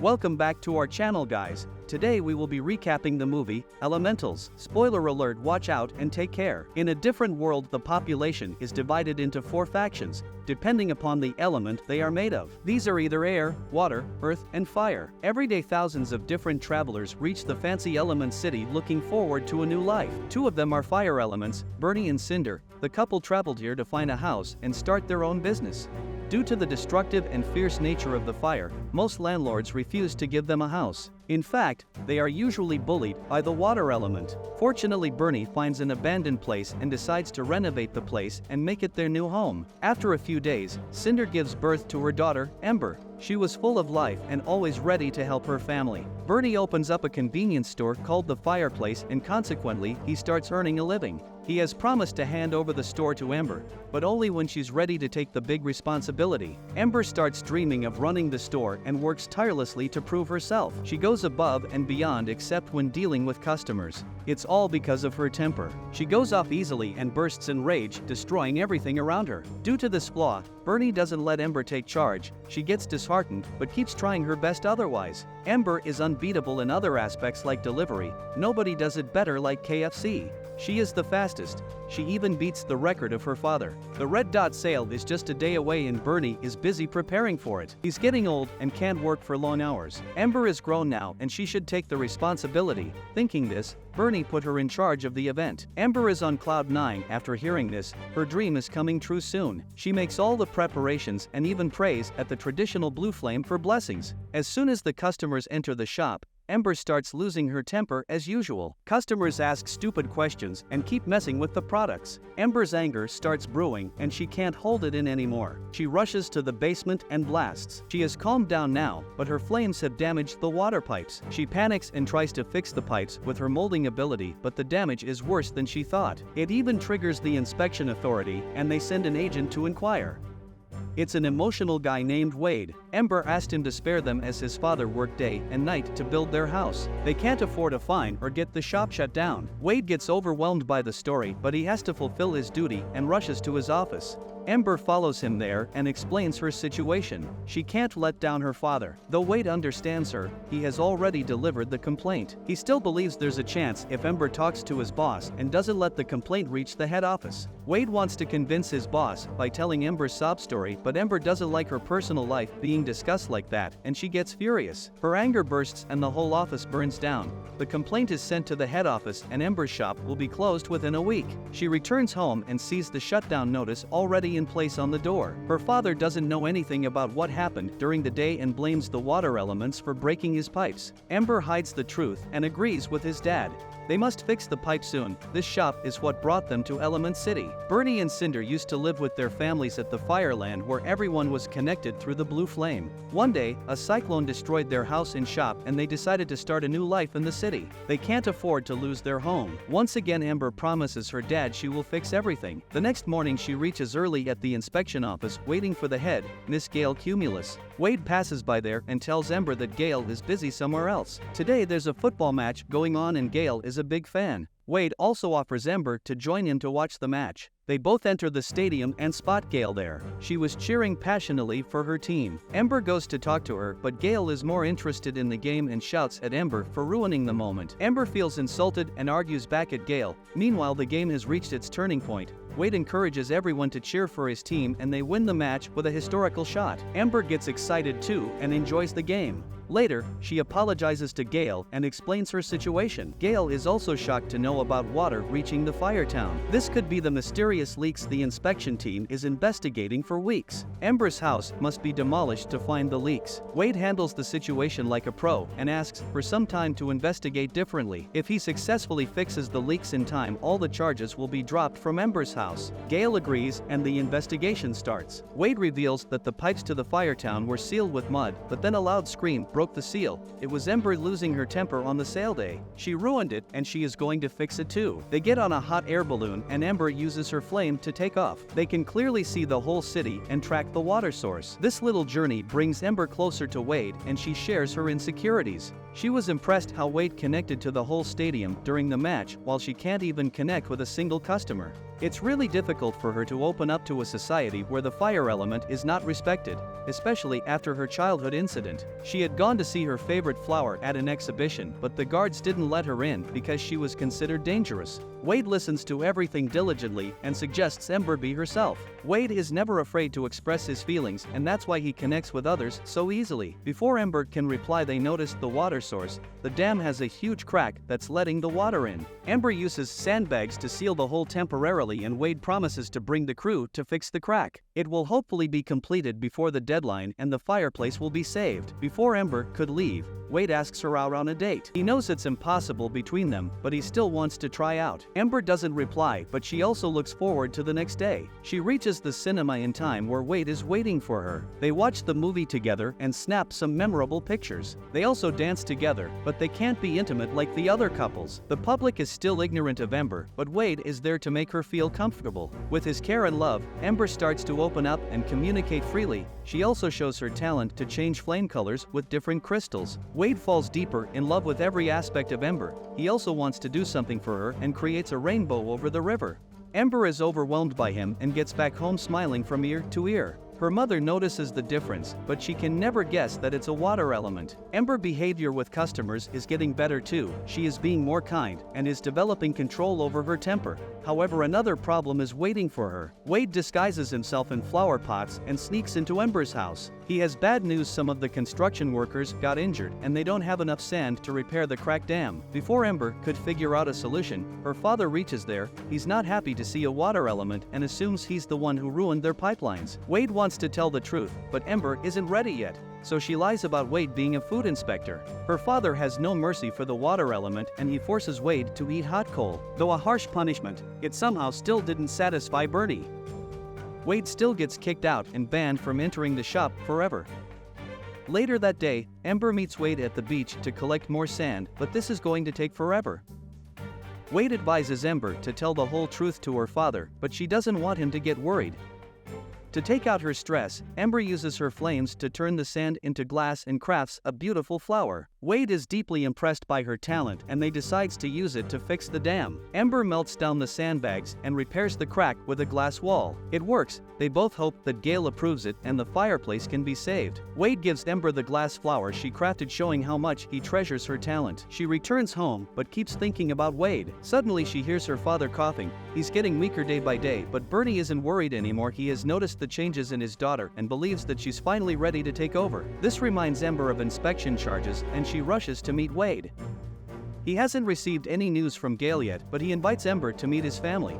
Welcome back to our channel, guys. Today we will be recapping the movie, Elementals. Spoiler alert, watch out and take care. In a different world, the population is divided into 4 factions, depending upon the element they are made of. These are either air, water, earth, and fire. Every day thousands of different travelers reach the fancy element city looking forward to a new life. 2 of them are fire elements, Bernie and Cinder. The couple traveled here to find a house and start their own business. Due to the destructive and fierce nature of the fire, most landlords refuse to give them a house. In fact, they are usually bullied by the water element. Fortunately, Bernie finds an abandoned place and decides to renovate the place and make it their new home. After a few days, Cinder gives birth to her daughter, Ember. She was full of life and always ready to help her family. Bernie opens up a convenience store called the Fireplace, and consequently, he starts earning a living. He has promised to hand over the store to Ember, but only when she's ready to take the big responsibility. Ember starts dreaming of running the store and works tirelessly to prove herself. She goes above and beyond except when dealing with customers. It's all because of her temper. She goes off easily and bursts in rage, destroying everything around her. Due to this flaw, Bernie doesn't let Ember take charge. She gets disheartened, but keeps trying her best otherwise. Ember is unbeatable in other aspects like delivery. Nobody does it better like KFC. She is the fastest. She even beats the record of her father. The red dot sale is just a day away and Bernie is busy preparing for it. He's getting old and can't work for long hours. Ember is grown now and she should take the responsibility. Thinking this, Bernie put her in charge of the event. Ember is on cloud 9 after hearing this. Her dream is coming true soon. She makes all the preparations and even prays at the traditional blue flame for blessings. As soon as the customers enter the shop, Ember starts losing her temper as usual. Customers ask stupid questions and keep messing with the products. Ember's anger starts brewing and she can't hold it in anymore. She rushes to the basement and blasts. She has calmed down now, but her flames have damaged the water pipes. She panics and tries to fix the pipes with her molding ability, but the damage is worse than she thought. It even triggers the inspection authority and they send an agent to inquire. It's an emotional guy named Wade. Ember asked him to spare them as his father worked day and night to build their house. They can't afford a fine or get the shop shut down. Wade gets overwhelmed by the story, but he has to fulfill his duty and rushes to his office. Ember follows him there and explains her situation. She can't let down her father. Though Wade understands her, he has already delivered the complaint. He still believes there's a chance if Ember talks to his boss and doesn't let the complaint reach the head office. Wade wants to convince his boss by telling Ember's sob story, but Ember doesn't like her personal life being discussed like that, and she gets furious. Her anger bursts and the whole office burns down. The complaint is sent to the head office and Ember's shop will be closed within a week. She returns home and sees the shutdown notice already in place on the door. Her father doesn't know anything about what happened during the day and blames the water elements for breaking his pipes. Ember hides the truth and agrees with his dad. They must fix the pipe soon. This shop is what brought them to Element City. Bernie and Cinder used to live with their families at the Fireland where everyone was connected through the blue flame. One day, a cyclone destroyed their house and shop and they decided to start a new life in the city. They can't afford to lose their home. Once again, Ember promises her dad she will fix everything. The next morning she reaches early at the inspection office waiting for the head, Miss Gail Cumulus. Wade passes by there and tells Ember that Gail is busy somewhere else. Today there's a football match going on and Gail is a big fan. Wade also offers Ember to join him to watch the match. They both enter the stadium and spot Gail there. She was cheering passionately for her team. Ember goes to talk to her, but Gail is more interested in the game and shouts at Ember for ruining the moment. Ember feels insulted and argues back at Gail. Meanwhile, the game has reached its turning point. Wade encourages everyone to cheer for his team and they win the match with a historical shot. Ember gets excited too and enjoys the game. Later, she apologizes to Gail and explains her situation. Gail is also shocked to know about water reaching the fire town. This could be the mysterious leaks the inspection team is investigating for weeks. Ember's house must be demolished to find the leaks. Wade handles the situation like a pro and asks for some time to investigate differently. If he successfully fixes the leaks in time, all the charges will be dropped from Ember's house. Gail agrees and the investigation starts. Wade reveals that the pipes to the fire town were sealed with mud, but then a loud scream broke the seal. It was Ember losing her temper on the sale day. She ruined it and she is going to fix it too. They get on a hot air balloon and Ember uses her flame to take off. They can clearly see the whole city and track the water source. This little journey brings Ember closer to Wade and she shares her insecurities. She was impressed how Wade connected to the whole stadium during the match while she can't even connect with a single customer. It's really difficult for her to open up to a society where the fire element is not respected, especially after her childhood incident. She had gone to see her favorite flower at an exhibition, but the guards didn't let her in because she was considered dangerous. Wade listens to everything diligently and suggests Ember be herself. Wade is never afraid to express his feelings, and that's why he connects with others so easily. Before Ember can reply, they notice the water source. The dam has a huge crack that's letting the water in. Ember uses sandbags to seal the hole temporarily, and Wade promises to bring the crew to fix the crack. It will hopefully be completed before the deadline and the fireplace will be saved. Before Ember could leave, Wade asks her out on a date. He knows it's impossible between them, but he still wants to try out. Ember doesn't reply, but she also looks forward to the next day. She reaches the cinema in time where Wade is waiting for her. They watch the movie together and snap some memorable pictures. They also dance together, but they can't be intimate like the other couples. The public is still ignorant of Ember, but Wade is there to make her feel comfortable. With his care and love, Ember starts to open up and communicate freely. She also shows her talent to change flame colors with different crystals. Wade falls deeper in love with every aspect of Ember. He also wants to do something for her and creates a rainbow over the river. Ember is overwhelmed by him and gets back home smiling from ear to ear. Her mother notices the difference, but she can never guess that it's a water element. Ember's behavior with customers is getting better too. She is being more kind and is developing control over her temper. However, another problem is waiting for her. Wade disguises himself in flower pots and sneaks into Ember's house. He has bad news: some of the construction workers got injured and they don't have enough sand to repair the cracked dam. Before Ember could figure out a solution, her father reaches there. He's not happy to see a water element and assumes he's the one who ruined their pipelines. Wade wants to tell the truth, but Ember isn't ready yet, so she lies about Wade being a food inspector. Her father has no mercy for the water element and he forces Wade to eat hot coal. Though a harsh punishment, it somehow still didn't satisfy Bernie. Wade still gets kicked out and banned from entering the shop forever. Later that day, Ember meets Wade at the beach to collect more sand, but this is going to take forever. Wade advises Ember to tell the whole truth to her father, but she doesn't want him to get worried. To take out her stress, Ember uses her flames to turn the sand into glass and crafts a beautiful flower. Wade is deeply impressed by her talent and they decides to use it to fix the dam. Ember melts down the sandbags and repairs the crack with a glass wall. It works. They both hope that Gale approves it and the fireplace can be saved. Wade gives Ember the glass flower she crafted, showing how much he treasures her talent. She returns home but keeps thinking about Wade. Suddenly she hears her father coughing. He's getting weaker day by day, but Bernie isn't worried anymore. He has noticed the changes in his daughter and believes that she's finally ready to take over. This reminds Ember of inspection charges and she rushes to meet Wade. He hasn't received any news from Gale yet, but he invites Ember to meet his family.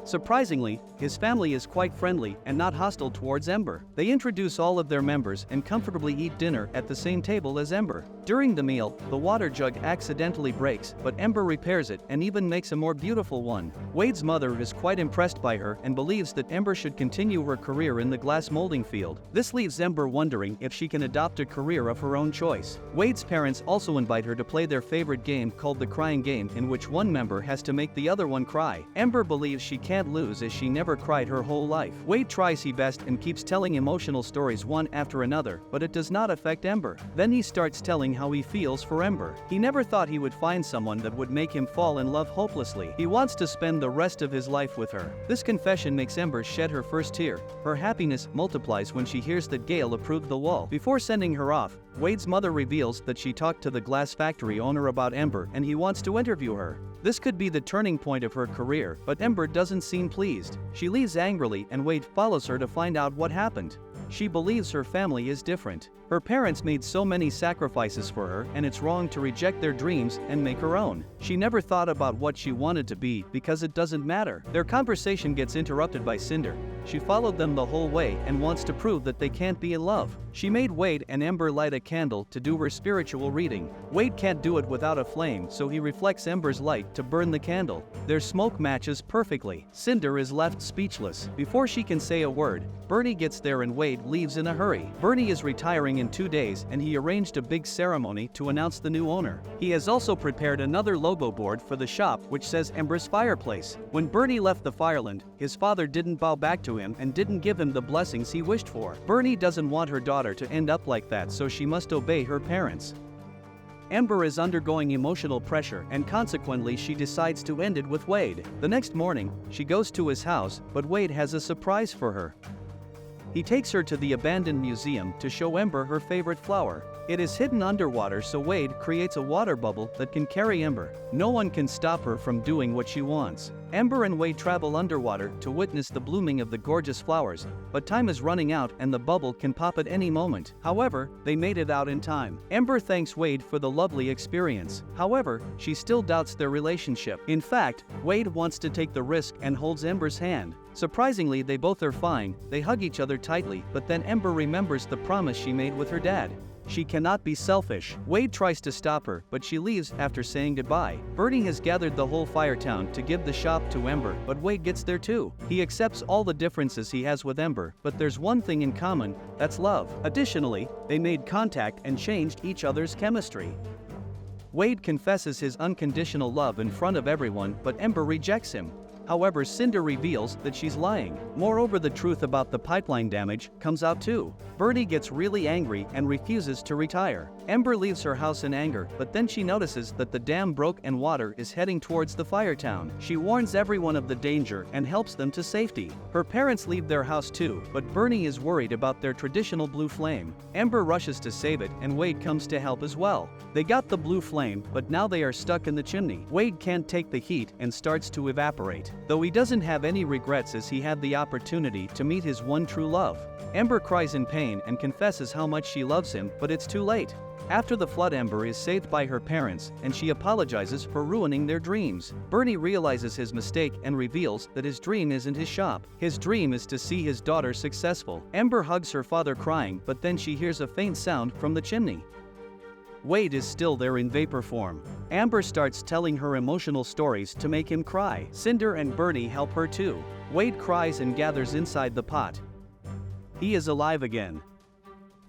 Surprisingly, his family is quite friendly and not hostile towards Ember. They introduce all of their members and comfortably eat dinner at the same table as Ember. During the meal, the water jug accidentally breaks, but Ember repairs it and even makes a more beautiful one. Wade's mother is quite impressed by her and believes that Ember should continue her career in the glass molding field. This leaves Ember wondering if she can adopt a career of her own choice. Wade's parents also invite her to play their favorite game called the crying game, in which one member has to make the other one cry. Ember believes she can't lose as she never cried her whole life. Wade tries his best and keeps telling emotional stories one after another, but it does not affect Ember. Then he starts telling how he feels for Ember. He never thought he would find someone that would make him fall in love hopelessly. He wants to spend the rest of his life with her. This confession makes Ember shed her first tear. Her happiness multiplies when she hears that Gale approved the wall. Before sending her off, Wade's mother reveals that she talked to the glass factory owner about Ember and he wants to interview her. This could be the turning point of her career, but Ember doesn't seem pleased. She leaves angrily and Wade follows her to find out what happened. She believes her family is different. Her parents made so many sacrifices for her and it's wrong to reject their dreams and make her own. She never thought about what she wanted to be because it doesn't matter. Their conversation gets interrupted by Cinder. She followed them the whole way and wants to prove that they can't be in love. She made Wade and Ember light a candle to do her spiritual reading. Wade can't do it without a flame, so he reflects Ember's light to burn the candle. Their smoke matches perfectly. Cinder is left speechless. Before she can say a word, Bernie gets there and Wade leaves in a hurry. Bernie is retiring in 2 days and he arranged a big ceremony to announce the new owner. He has also prepared another logo board for the shop which says Ember's Fireplace. When Bernie left the Fireland, his father didn't bow back to him and didn't give him the blessings he wished for. Bernie doesn't want her daughter to end up like that, so she must obey her parents. Ember is undergoing emotional pressure and consequently she decides to end it with Wade. The next morning, she goes to his house, but Wade has a surprise for her. He takes her to the abandoned museum to show Ember her favorite flower. It is hidden underwater, so Wade creates a water bubble that can carry Ember. No one can stop her from doing what she wants. Ember and Wade travel underwater to witness the blooming of the gorgeous flowers, but time is running out and the bubble can pop at any moment. However, they made it out in time. Ember thanks Wade for the lovely experience. However, she still doubts their relationship. In fact, Wade wants to take the risk and holds Ember's hand. Surprisingly, they both are fine. They hug each other tightly, but then Ember remembers the promise she made with her dad. She cannot be selfish. Wade tries to stop her, but she leaves after saying goodbye. Bernie has gathered the whole Firetown to give the shop to Ember, but Wade gets there too. He accepts all the differences he has with Ember, but there's one thing in common, that's love. Additionally, they made contact and changed each other's chemistry. Wade confesses his unconditional love in front of everyone, but Ember rejects him. However, Cinder reveals that she's lying. Moreover, the truth about the pipeline damage comes out too. Bernie gets really angry and refuses to retire. Ember leaves her house in anger, but then she notices that the dam broke and water is heading towards the Firetown. She warns everyone of the danger and helps them to safety. Her parents leave their house too, but Bernie is worried about their traditional blue flame. Ember rushes to save it and Wade comes to help as well. They got the blue flame, but now they are stuck in the chimney. Wade can't take the heat and starts to evaporate. Though he doesn't have any regrets as he had the opportunity to meet his one true love. Ember cries in pain and confesses how much she loves him, but it's too late. After the flood, Ember is saved by her parents, and she apologizes for ruining their dreams. Bernie realizes his mistake and reveals that his dream isn't his shop. His dream is to see his daughter successful. Ember hugs her father crying, but then she hears a faint sound from the chimney. Wade is still there in vapor form. Amber starts telling her emotional stories to make him cry. Cinder and Bernie help her too. Wade cries and gathers inside the pot. He is alive again.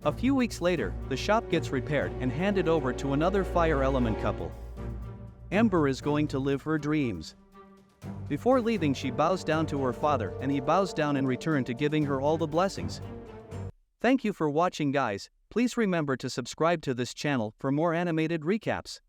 A few weeks later, the shop gets repaired and handed over to another fire element couple. Ember is going to live her dreams. Before leaving, she bows down to her father and he bows down in return to giving her all the blessings. Thank you for watching, guys. Please remember to subscribe to this channel for more animated recaps.